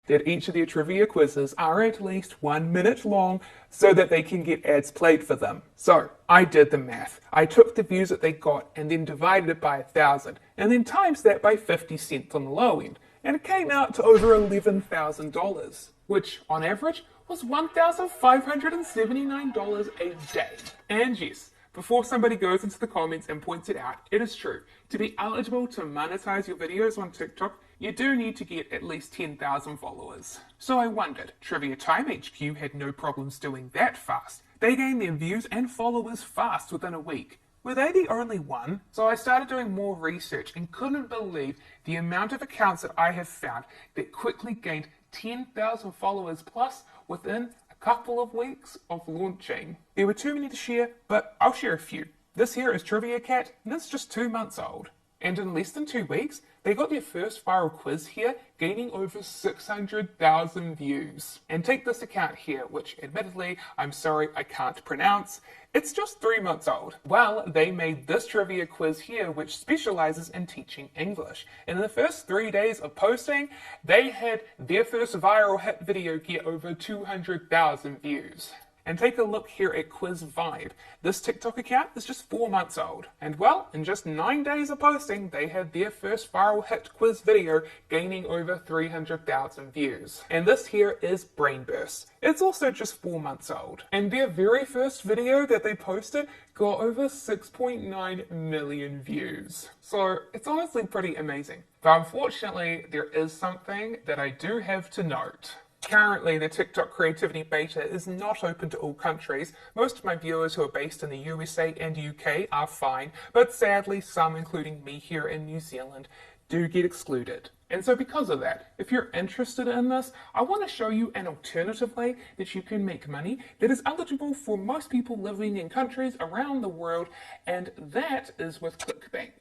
that each of their trivia quizzes are at least 1 minute long so that they can get ads played for them. So I did the math. I took the views that they got and then divided it by 1,000 and then times that by 50 cents on the low end. And it came out to over $11,000, which on average was $1,579 a day. And yes, before somebody goes into the comments and points it out, it is true. To be eligible to monetize your videos on TikTok, you do need to get at least 10,000 followers. So I wondered, Trivia Time HQ had no problems doing that fast. They gained their views and followers fast within a week. Were they the only one? So I started doing more research and couldn't believe the amount of accounts that I have found that quickly gained 10,000 followers plus within a couple of weeks of launching. There were too many to share, but I'll share a few. This here is Trivia Cat, and it's just 2 months old. And in less than 2 weeks, they got their first viral quiz here, gaining over 600,000 views. And take this account here, which admittedly, I'm sorry, I can't pronounce. It's just 3 months old. Well, they made this trivia quiz here, which specializes in teaching English. And in the first 3 days of posting, they had their first viral hit video get over 200,000 views. And take a look here at Quiz Vibe. This TikTok account is just 4 months old. And well, in just 9 days of posting, they had their first viral hit quiz video gaining over 300,000 views. And this here is Brainburst. It's also just 4 months old. And their very first video that they posted got over 6.9 million views. So it's honestly pretty amazing. But unfortunately, there is something that I do have to note. Currently, the TikTok creativity beta is not open to all countries. Most of my viewers who are based in the USA and UK are fine, but sadly some, including me here in New Zealand, do get excluded. And so because of that, if you're interested in this, I want to show you an alternative way that you can make money that is eligible for most people living in countries around the world, and that is with ClickBank.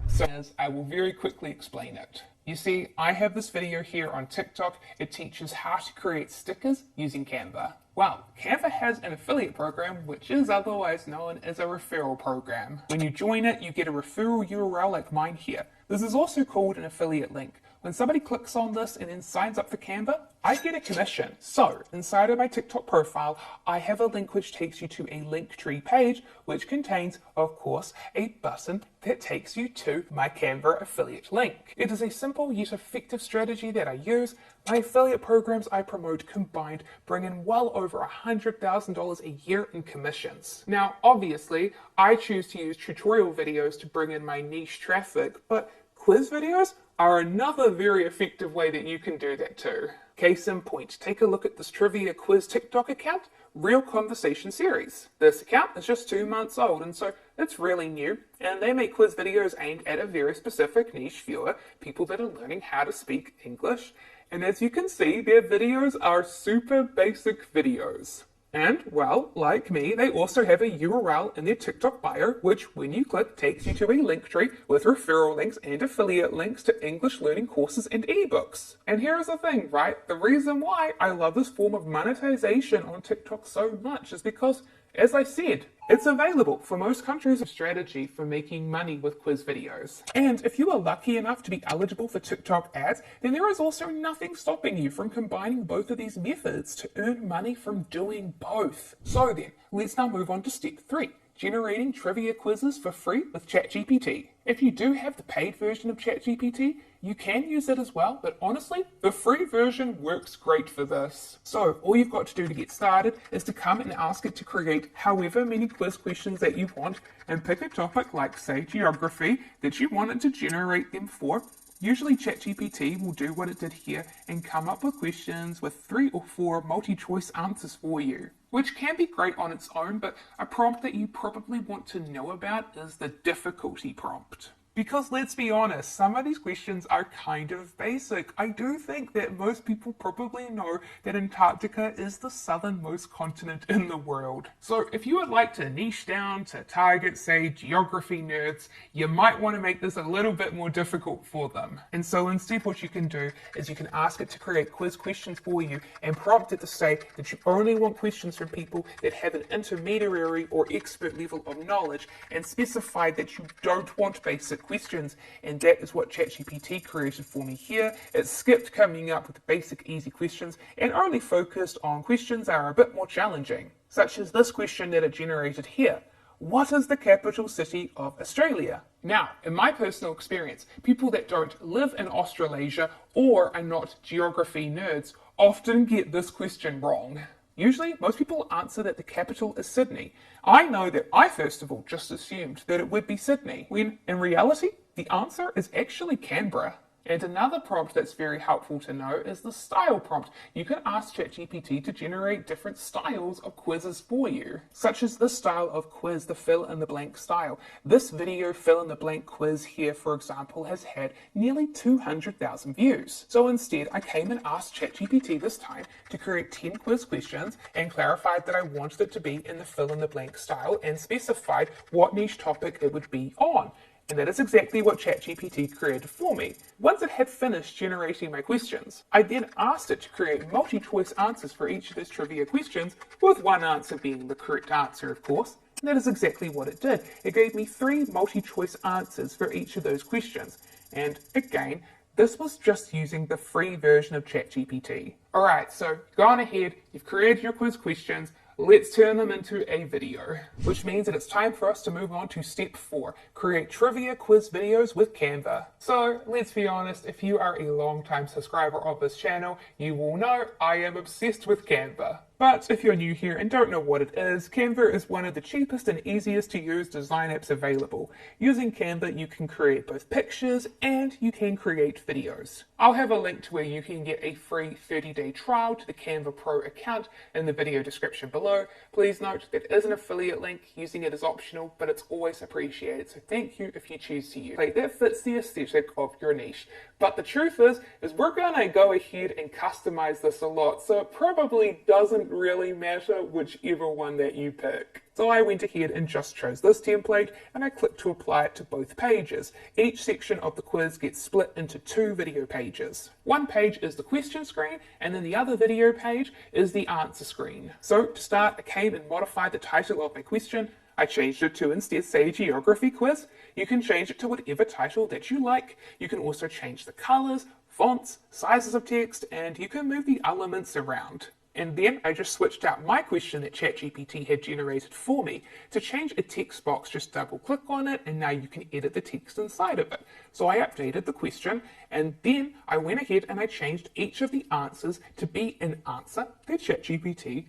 So as I will very quickly explain it. You see, I have this video here on TikTok. It teaches how to create stickers using Canva. Well, Canva has an affiliate program, which is otherwise known as a referral program. When you join it, you get a referral URL like mine here. This is also called an affiliate link. When somebody clicks on this and then signs up for Canva, I get a commission. So, inside of my TikTok profile, I have a link which takes you to a Linktree page, which contains, of course, a button that takes you to my Canva affiliate link. It is a simple yet effective strategy that I use. My affiliate programs I promote combined bring in well over $100,000 a year in commissions. Now, obviously, I choose to use tutorial videos to bring in my niche traffic, but quiz videos are another very effective way that you can do that too. Case in point, take a look at this trivia quiz TikTok account, Real Conversation Series. This account is just 2 months old, and so it's really new, and they make quiz videos aimed at a very specific niche viewer, people that are learning how to speak English. And as you can see, their videos are super basic videos. And, well, like me, they also have a URL in their TikTok bio, which when you click takes you to a link tree with referral links and affiliate links to English learning courses and ebooks. And here's the thing, right? The reason why I love this form of monetization on TikTok so much is because, as I said, it's available for most countries. A strategy for making money with quiz videos. And if you are lucky enough to be eligible for TikTok ads, then there is also nothing stopping you from combining both of these methods to earn money from doing both. So then, let's now move on to step 3. Generating trivia quizzes for free with ChatGPT. If you do have the paid version of ChatGPT, you can use it as well, but honestly, the free version works great for this. So all you've got to do to get started is to come and ask it to create however many quiz questions that you want and pick a topic like, say, geography that you want it to generate them for. Usually ChatGPT will do what it did here and come up with questions with 3 or 4 multi-choice answers for you, which can be great on its own, but a prompt that you probably want to know about is the difficulty prompt. Because let's be honest, some of these questions are kind of basic. I do think that most people probably know that Antarctica is the southernmost continent in the world. So if you would like to niche down to target, say, geography nerds, you might want to make this a little bit more difficult for them. And so instead what you can do is you can ask it to create quiz questions for you and prompt it to say that you only want questions from people that have an intermediary or expert level of knowledge, and specify that you don't want basic basic questions, and that is what ChatGPT created for me here. It skipped coming up with basic easy questions and only focused on questions that are a bit more challenging, such as this question that it generated here. What is the capital city of Australia? Now, in my personal experience, people that don't live in Australasia or are not geography nerds often get this question wrong. Usually, most people answer that the capital is Sydney. I know that I first of all just assumed that it would be Sydney, when in reality, the answer is actually Canberra. And another prompt that's very helpful to know is the style prompt. You can ask ChatGPT to generate different styles of quizzes for you, such as this style of quiz, the fill-in-the-blank style. This video fill-in-the-blank quiz here, for example, has had nearly 200,000 views. So instead, I came and asked ChatGPT this time to create 10 quiz questions and clarified that I wanted it to be in the fill-in-the-blank style and specified what niche topic it would be on. And that is exactly what ChatGPT created for me. Once it had finished generating my questions, I then asked it to create multi-choice answers for each of those trivia questions, with one answer being the correct answer, of course. And that is exactly what it did. It gave me 3 multi-choice answers for each of those questions. And again, this was just using the free version of ChatGPT. Alright, so gone ahead, you've created your quiz questions. Let's turn them into a video, which means that it's time for us to move on to step 4, create trivia quiz videos with Canva. So let's be honest, if you are a long-time subscriber of this channel, you will know I am obsessed with Canva. But if you're new here and don't know what it is, Canva is one of the cheapest and easiest to use design apps available. Using Canva, you can create both pictures and you can create videos. I'll have a link to where you can get a free 30-day trial to the Canva Pro account in the video description below. Please note that is an affiliate link. Using it is optional, but it's always appreciated. So thank you if you choose to use it. That fits the aesthetic of your niche. But the truth is we're gonna go ahead and customize this a lot, so it probably doesn't really matter whichever one that you pick. So I went ahead and just chose this template and I clicked to apply it to both pages. Each section of the quiz gets split into 2 video pages. One page is the question screen and then the other video page is the answer screen. So to start, I came and modified the title of my question. I changed it to instead say geography quiz. You can change it to whatever title that you like. You can also change the colors, fonts, sizes of text, and you can move the elements around. And then I just switched out my question that ChatGPT had generated for me. To change a text box, just double click on it and now you can edit the text inside of it. So I updated the question and then I went ahead and I changed each of the answers to be an answer that ChatGPT